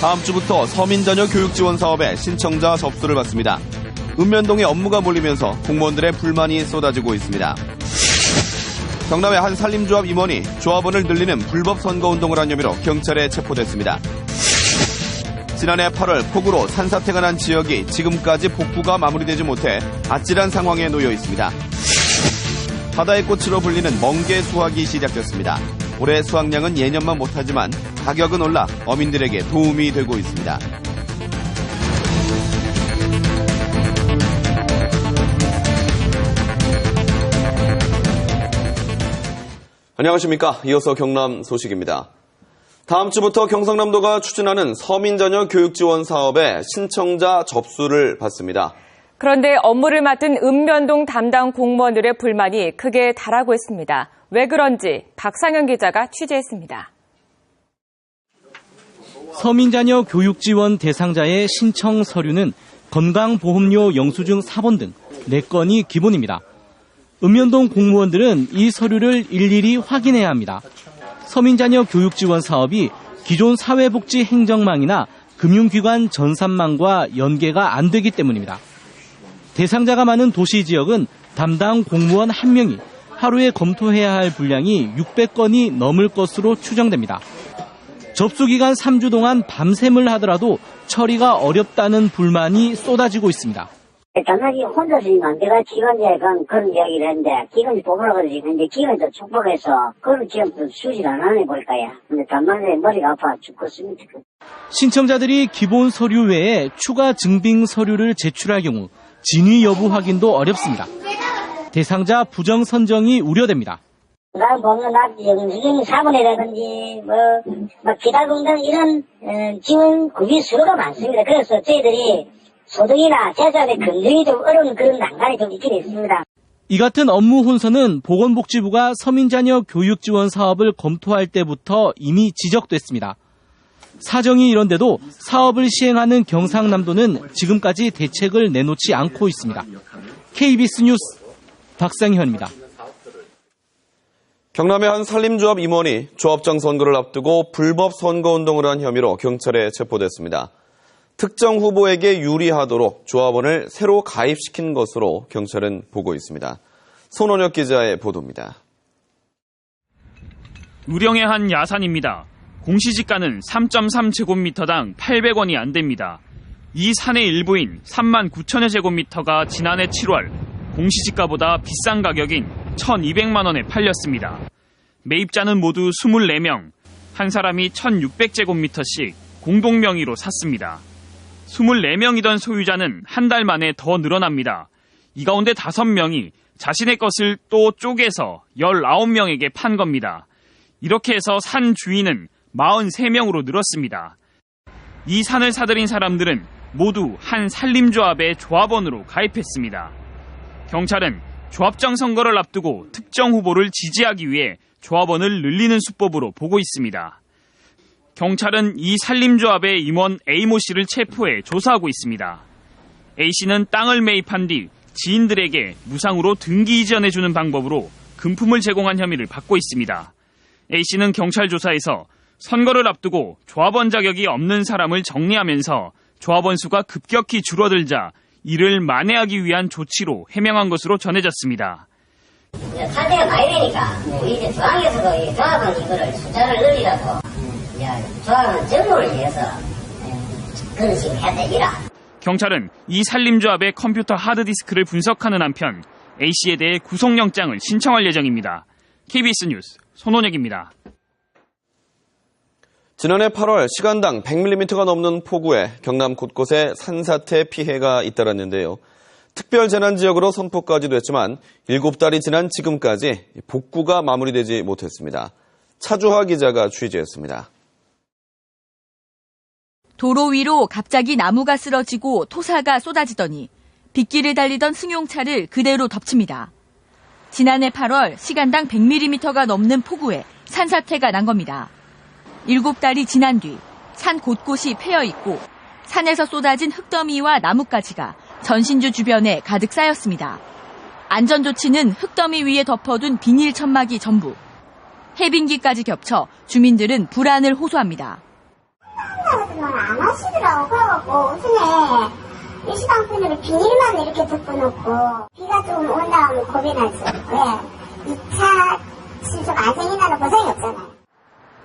다음 주부터 서민 자녀 교육 지원 사업에 신청자 접수를 받습니다. 읍면동에 업무가 몰리면서 공무원들의 불만이 쏟아지고 있습니다. 경남의 한 산림조합 임원이 조합원을 늘리는 불법 선거운동을 한 혐의로 경찰에 체포됐습니다. 지난해 8월 폭우로 산사태가 난 지역이 지금까지 복구가 마무리되지 못해 아찔한 상황에 놓여 있습니다. 바다의 꽃으로 불리는 멍게 수확이 시작됐습니다. 올해 수확량은 예년만 못하지만 가격은 올라 어민들에게 도움이 되고 있습니다. 안녕하십니까. 이어서 경남 소식입니다. 다음 주부터 경상남도가 추진하는 서민자녀 교육지원 사업에 신청자 접수를 받습니다. 그런데 업무를 맡은 읍면동 담당 공무원들의 불만이 크게 달하고 있습니다. 왜 그런지 박상현 기자가 취재했습니다. 서민자녀 교육지원 대상자의 신청 서류는 건강보험료 영수증 4번 등 4건이 기본입니다. 읍면동 공무원들은 이 서류를 일일이 확인해야 합니다. 서민자녀 교육지원 사업이 기존 사회복지 행정망이나 금융기관 전산망과 연계가 안 되기 때문입니다. 대상자가 많은 도시 지역은 담당 공무원 1명이 하루에 검토해야 할 분량이 600건이 넘을 것으로 추정됩니다. 접수기간 3주 동안 밤샘을 하더라도 처리가 어렵다는 불만이 쏟아지고 있습니다. 단단히 혼자서 안 돼가 기관장에 그런 이야기를 했는데 기관이 보고라 그러지. 근데 기관이 또 축복해서 그런 지금 수질 안 하네 볼까야. 근데 단단히 머리가 아파 죽겠습니다. 신청자들이 기본 서류 외에 추가 증빙 서류를 제출할 경우 진위 여부 확인도 어렵습니다. 대상자 부정 선정이 우려됩니다. 나 보면 영수증 사본이라든지 기달공단 이런 지원 구비 수요가 많습니다. 그래서 저희들이 소득이나 재산의 검증이 좀 어려운 그런 난관이 좀 있긴 있습니다. 이 같은 업무 혼선은 보건복지부가 서민자녀 교육지원 사업을 검토할 때부터 이미 지적됐습니다. 사정이 이런데도 사업을 시행하는 경상남도는 지금까지 대책을 내놓지 않고 있습니다. KBS 뉴스 박상현입니다. 경남의 한 산림조합 임원이 조합장 선거를 앞두고 불법 선거운동을 한 혐의로 경찰에 체포됐습니다. 특정 후보에게 유리하도록 조합원을 새로 가입시킨 것으로 경찰은 보고 있습니다. 손원혁 기자의 보도입니다. 우령의 한 야산입니다. 공시지가는 3.3제곱미터당 800원이 안 됩니다. 이 산의 일부인 3만 9천여 제곱미터가 지난해 7월 공시지가보다 비싼 가격인 1,200만 원에 팔렸습니다. 매입자는 모두 24명, 한 사람이 1,600제곱미터씩 공동 명의로 샀습니다. 24명이던 소유자는 한 달 만에 더 늘어납니다. 이 가운데 5명이 자신의 것을 또 쪼개서 19명에게 판 겁니다. 이렇게 해서 산 주인은 43명으로 늘었습니다. 이 산을 사들인 사람들은 모두 한 산림조합의 조합원으로 가입했습니다. 경찰은 조합장 선거를 앞두고 특정 후보를 지지하기 위해 조합원을 늘리는 수법으로 보고 있습니다. 경찰은 이 산림조합의 임원 A모 씨를 체포해 조사하고 있습니다. A씨는 땅을 매입한 뒤 지인들에게 무상으로 등기 이전해주는 방법으로 금품을 제공한 혐의를 받고 있습니다. A씨는 경찰 조사에서 선거를 앞두고 조합원 자격이 없는 사람을 정리하면서 조합원 수가 급격히 줄어들자 이를 만회하기 위한 조치로 해명한 것으로 전해졌습니다. 사태가 많이 되니까 우리 이제 중앙에서도 조합원 이거를 숫자를 늘리라고 조합원 정보를 위해서 그런 식으로 했다 이라. 경찰은 이 산림조합의 컴퓨터 하드디스크를 분석하는 한편 A씨에 대해 구속영장을 신청할 예정입니다. KBS 뉴스 손원혁입니다. 지난해 8월 시간당 100mm가 넘는 폭우에 경남 곳곳에 산사태 피해가 잇따랐는데요. 특별재난지역으로 선포까지도 했지만 7달이 지난 지금까지 복구가 마무리되지 못했습니다. 차주하 기자가 취재했습니다. 도로 위로 갑자기 나무가 쓰러지고 토사가 쏟아지더니 빗길을 달리던 승용차를 그대로 덮칩니다. 지난해 8월 시간당 100mm가 넘는 폭우에 산사태가 난 겁니다. 7달이 지난 뒤 산 곳곳이 패여 있고 산에서 쏟아진 흙더미와 나뭇가지가 전신주 주변에 가득 쌓였습니다. 안전조치는 흙더미 위에 덮어둔 비닐 천막이 전부. 해빙기까지 겹쳐 주민들은 불안을 호소합니다. 안 하시더라고. 그래갖고 우선에 일시방편으로 비닐만 이렇게 덮어놓고 비가 좀 온다 하면 겁이 나지. 왜? 2차 신속 안생이나는 보장이 없잖아요.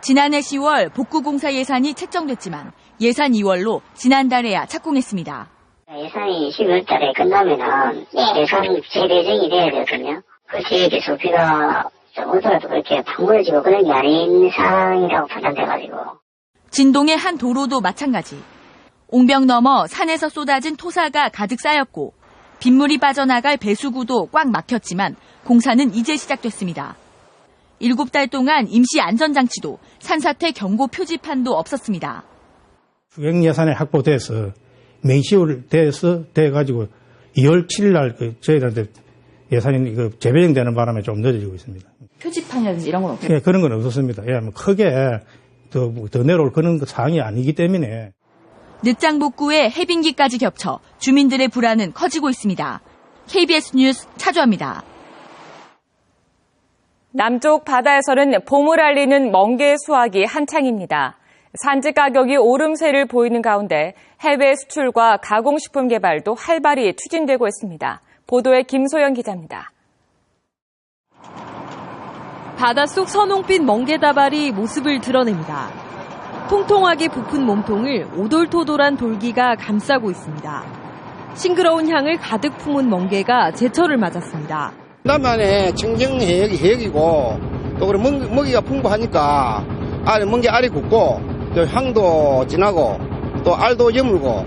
지난해 10월 복구공사 예산이 책정됐지만 예산 2월로 지난달에야 착공했습니다. 예산이 12월 달에 끝나면은 예산 재배정이 돼야 되거든요. 그 지역에서 비가 좀 오더라도 그렇게 방문을 지고 그런 게 아닌 상황이라고 판단돼가지고. 진동의 한 도로도 마찬가지. 옹벽 너머 산에서 쏟아진 토사가 가득 쌓였고 빗물이 빠져나갈 배수구도 꽉 막혔지만 공사는 이제 시작됐습니다. 7달 동안 임시 안전장치도 산사태 경고 표지판도 없었습니다. 수행 예산이 확보돼서 맹시월 돼가지고 2월 7일 날 저희들한테 예산이 재배정되는 바람에 좀 늦어지고 있습니다. 표지판이라든지 이런 건 없어요? 예, 그런 건 없었습니다. 예, 크게 더 내려올 그런 사항이 아니기 때문에. 늦장 복구에 해빙기까지 겹쳐 주민들의 불안은 커지고 있습니다. KBS 뉴스 차주합니다. 남쪽 바다에서는 봄을 알리는 멍게 수확이 한창입니다. 산지 가격이 오름세를 보이는 가운데 해외 수출과 가공식품 개발도 활발히 추진되고 있습니다. 보도에 김소연 기자입니다. 바닷속 선홍빛 멍게다발이 모습을 드러냅니다. 통통하게 부푼 몸통을 오돌토돌한 돌기가 감싸고 있습니다. 싱그러운 향을 가득 품은 멍게가 제철을 맞았습니다. 남한의 청정해역이고 또 그래 먹이가 풍부하니까 멍게 알이 굵고 또 향도 진하고 또 알도 여물고.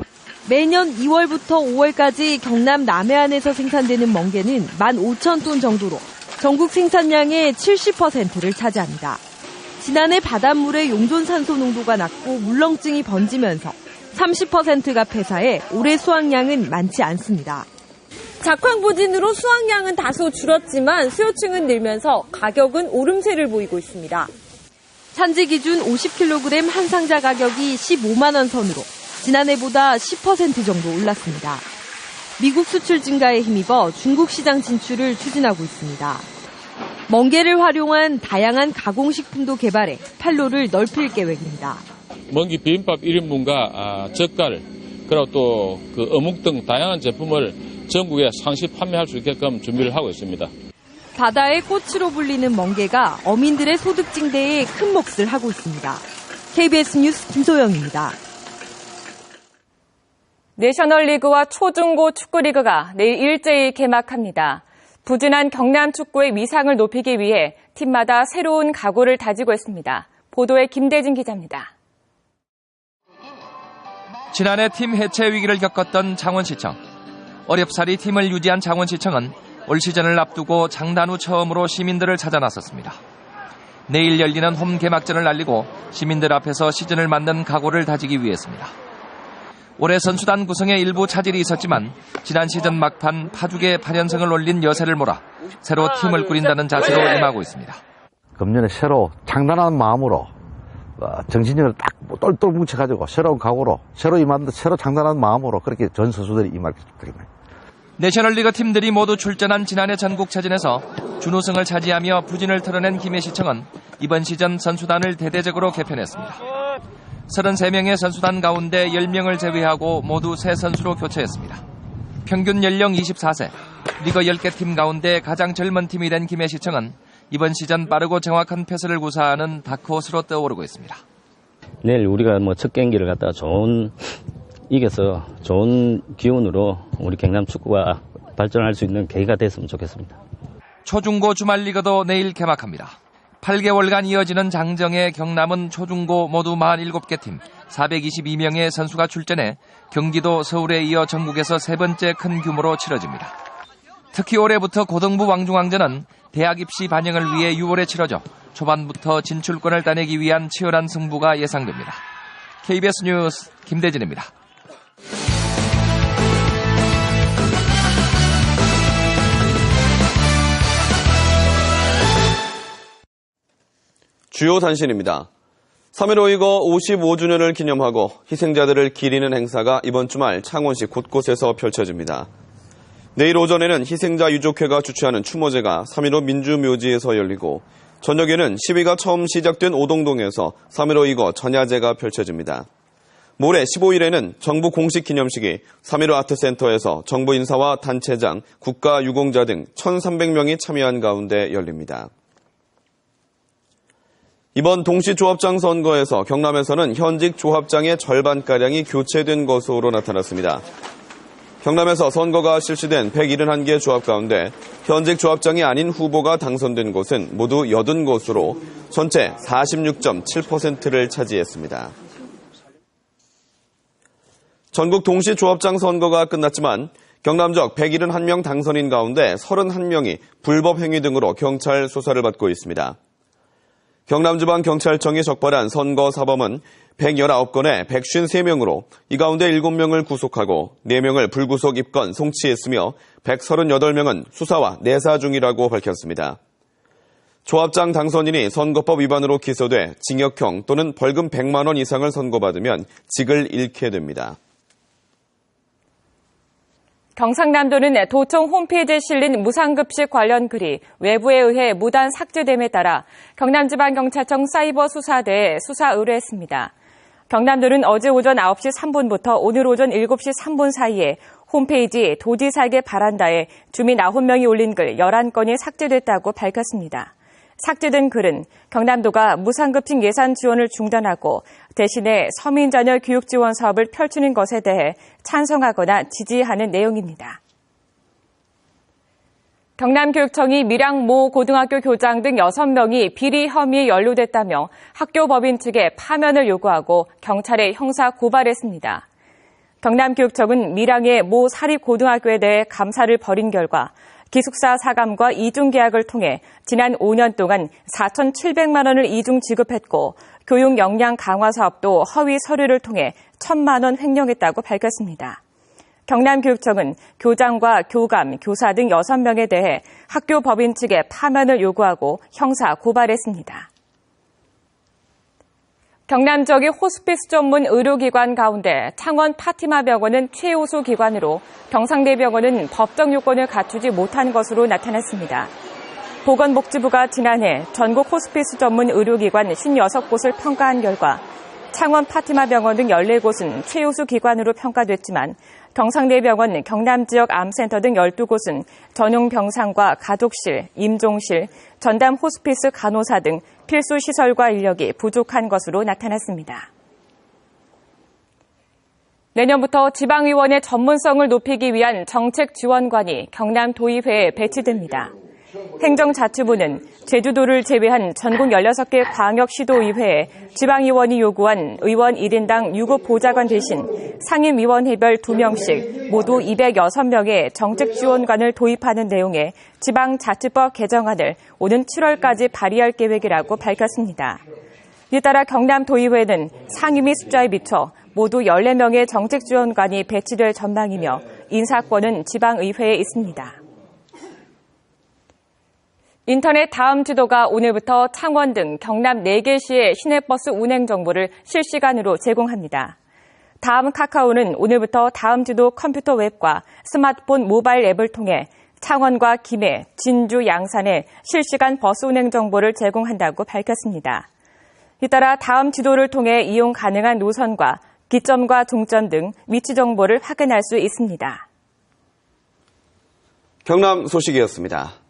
매년 2월부터 5월까지 경남 남해안에서 생산되는 멍게는 15,000톤 정도로 전국 생산량의 70%를 차지합니다. 지난해 바닷물의 용존산소 농도가 낮고 물렁증이 번지면서 30%가 폐사해 올해 수확량은 많지 않습니다. 작황부진으로 수확량은 다소 줄었지만 수요층은 늘면서 가격은 오름세를 보이고 있습니다. 산지 기준 50kg 한 상자 가격이 15만 원 선으로 지난해보다 10% 정도 올랐습니다. 미국 수출 증가에 힘입어 중국 시장 진출을 추진하고 있습니다. 멍게를 활용한 다양한 가공식품도 개발해 판로를 넓힐 계획입니다. 멍게 비빔밥 1인분과 젓갈, 그리고 또 어묵 등 다양한 제품을 전국에 상시 판매할 수 있게끔 준비를 하고 있습니다. 바다의 꽃으로 불리는 멍게가 어민들의 소득 증대에 큰 몫을 하고 있습니다. KBS 뉴스 김소영입니다. 내셔널리그와 초중고 축구리그가 내일 일제히 개막합니다. 부진한 경남 축구의 위상을 높이기 위해 팀마다 새로운 각오를 다지고 있습니다. 보도에 김대진 기자입니다. 지난해 팀 해체 위기를 겪었던 창원시청. 어렵사리 팀을 유지한 창원시청은 올 시즌을 앞두고 장단 후 처음으로 시민들을 찾아 나섰습니다. 내일 열리는 홈 개막전을 알리고 시민들 앞에서 시즌을 만든 각오를 다지기 위해서입니다. 올해 선수단 구성에 일부 차질이 있었지만 지난 시즌 막판 파죽에 8연승을 올린 여세를 몰아 새로 팀을 꾸린다는 자세로 임하고 있습니다. 금년에 새로 장단한 마음으로 정신력을 딱 똘똘 뭉쳐가지고 새로운 각오로 새로 임하는데 새로 장단한 마음으로 그렇게 전 선수들이 임하기 때문에. 내셔널리그 팀들이 모두 출전한 지난해 전국체전에서 준우승을 차지하며 부진을 털어낸 김해시청은 이번 시즌 선수단을 대대적으로 개편했습니다. 33명의 선수단 가운데 10명을 제외하고 모두 새 선수로 교체했습니다. 평균 연령 24세, 리그 10개 팀 가운데 가장 젊은 팀이 된 김해시청은 이번 시즌 빠르고 정확한 패스를 구사하는 다크호스로 떠오르고 있습니다. 내일 우리가 첫 경기를 갖다가 이겨서 좋은 기운으로 우리 경남 축구가 발전할 수 있는 계기가 됐으면 좋겠습니다. 초중고 주말리그도 내일 개막합니다. 8개월간 이어지는 장정의 경남은 초중고 모두 47개 팀 422명의 선수가 출전해 경기도 서울에 이어 전국에서 세 번째 큰 규모로 치러집니다. 특히 올해부터 고등부 왕중왕전은 대학 입시 반영을 위해 6월에 치러져 초반부터 진출권을 따내기 위한 치열한 승부가 예상됩니다. KBS 뉴스 김대진입니다. 주요 단신입니다. 3.15 55주년을 기념하고 희생자들을 기리는 행사가 이번 주말 창원시 곳곳에서 펼쳐집니다. 내일 오전에는 희생자 유족회가 주최하는 추모제가 3.15 민주묘지에서 열리고 저녁에는 시위가 처음 시작된 오동동에서 3.15 이거 전야제가 펼쳐집니다. 모레 15일에는 정부 공식 기념식이 3.15 아트센터에서 정부 인사와 단체장, 국가유공자 등 1,300명이 참여한 가운데 열립니다. 이번 동시조합장 선거에서 경남에서는 현직 조합장의 절반가량이 교체된 것으로 나타났습니다. 경남에서 선거가 실시된 171개 조합 가운데 현직 조합장이 아닌 후보가 당선된 곳은 모두 80곳으로 전체 46.7%를 차지했습니다. 전국 동시조합장 선거가 끝났지만 경남적 171명 당선인 가운데 31명이 불법 행위 등으로 경찰 수사를 받고 있습니다. 경남지방경찰청이 적발한 선거 사범은 119건에 153명으로 이 가운데 7명을 구속하고 4명을 불구속 입건 송치했으며 138명은 수사와 내사 중이라고 밝혔습니다. 조합장 당선인이 선거법 위반으로 기소돼 징역형 또는 벌금 100만 원 이상을 선고받으면 직을 잃게 됩니다. 경상남도는 도청 홈페이지에 실린 무상급식 관련 글이 외부에 의해 무단 삭제됨에 따라 경남지방경찰청 사이버수사대에 수사 의뢰했습니다. 경남도는 어제 오전 9시 3분부터 오늘 오전 7시 3분 사이에 홈페이지 도지살게 바란다에 주민 9명이 올린 글 11건이 삭제됐다고 밝혔습니다. 삭제된 글은 경남도가 무상급식 예산 지원을 중단하고 대신에 서민자녀 교육 지원 사업을 펼치는 것에 대해 찬성하거나 지지하는 내용입니다. 경남교육청이 밀양 모 고등학교 교장 등 6명이 비리 혐의에 연루됐다며 학교 법인 측에 파면을 요구하고 경찰에 형사 고발했습니다. 경남교육청은 밀양의 모 사립고등학교에 대해 감사를 벌인 결과 기숙사 사감과 이중계약을 통해 지난 5년 동안 4,700만 원을 이중 지급했고 교육 역량 강화 사업도 허위 서류를 통해 1,000만 원 횡령했다고 밝혔습니다. 경남교육청은 교장과 교감, 교사 등 6명에 대해 학교 법인 측에 파면을 요구하고 형사 고발했습니다. 경남 지역의 호스피스 전문 의료기관 가운데 창원 파티마 병원은 최우수 기관으로 경상대 병원은 법적 요건을 갖추지 못한 것으로 나타났습니다. 보건복지부가 지난해 전국 호스피스 전문 의료기관 56곳을 평가한 결과 창원 파티마 병원 등 14곳은 최우수 기관으로 평가됐지만 경상대 병원, 경남 지역 암센터 등 12곳은 전용 병상과 가족실, 임종실, 전담 호스피스 간호사 등 필수 시설과 인력이 부족한 것으로 나타났습니다. 내년부터 지방의원의 전문성을 높이기 위한 정책지원관이 경남도의회에 배치됩니다. 행정자치부는 제주도를 제외한 전국 16개 광역시도의회에 지방의원이 요구한 의원 1인당 유급 보좌관 대신 상임위원회별 2명씩 모두 206명의 정책지원관을 도입하는 내용의 지방자치법 개정안을 오는 7월까지 발의할 계획이라고 밝혔습니다. 이에 따라 경남도의회는 상임위 숫자에 비춰 모두 14명의 정책지원관이 배치될 전망이며 인사권은 지방의회에 있습니다. 인터넷 다음 지도가 오늘부터 창원 등 경남 4개 시의 시내버스 운행 정보를 실시간으로 제공합니다. 다음 카카오는 오늘부터 다음 지도 컴퓨터 웹과 스마트폰 모바일 앱을 통해 창원과 김해, 진주, 양산에 실시간 버스 운행 정보를 제공한다고 밝혔습니다. 이따라 다음 지도를 통해 이용 가능한 노선과 기점과 종점 등 위치 정보를 확인할 수 있습니다. 경남 소식이었습니다.